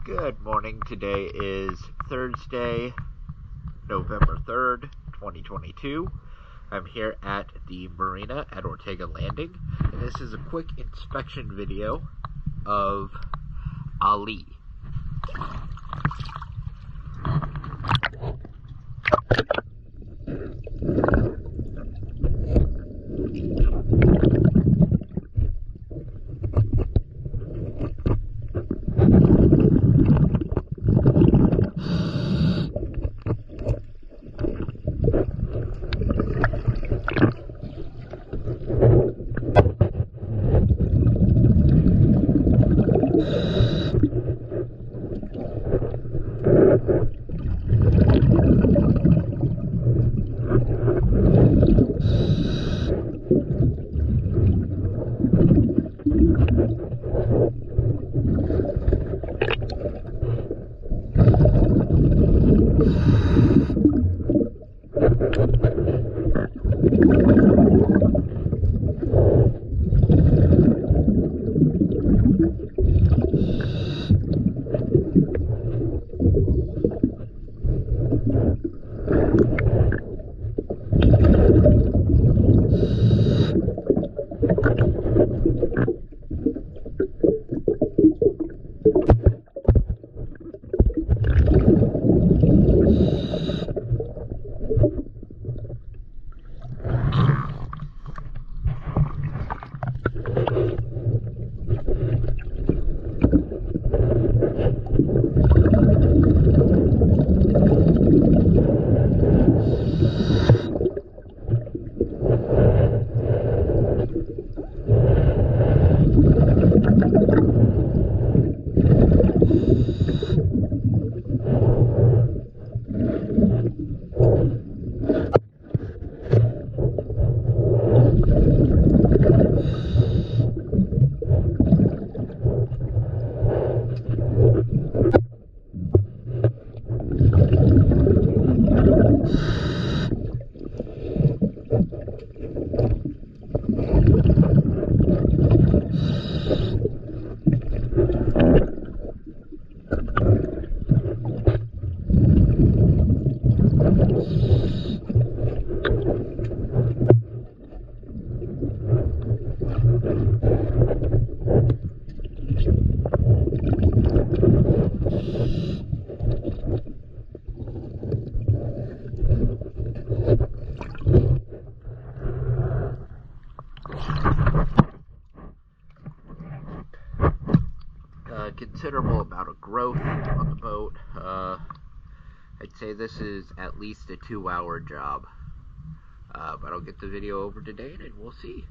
Good morning. Today is Thursday, November 3rd, 2022. I'm here at the marina at Ortega Landing, and this is a quick inspection video of Alii. Considerable amount of growth on the boat. I'd say this is at least a 2-hour job. But I'll get the video over today and we'll see.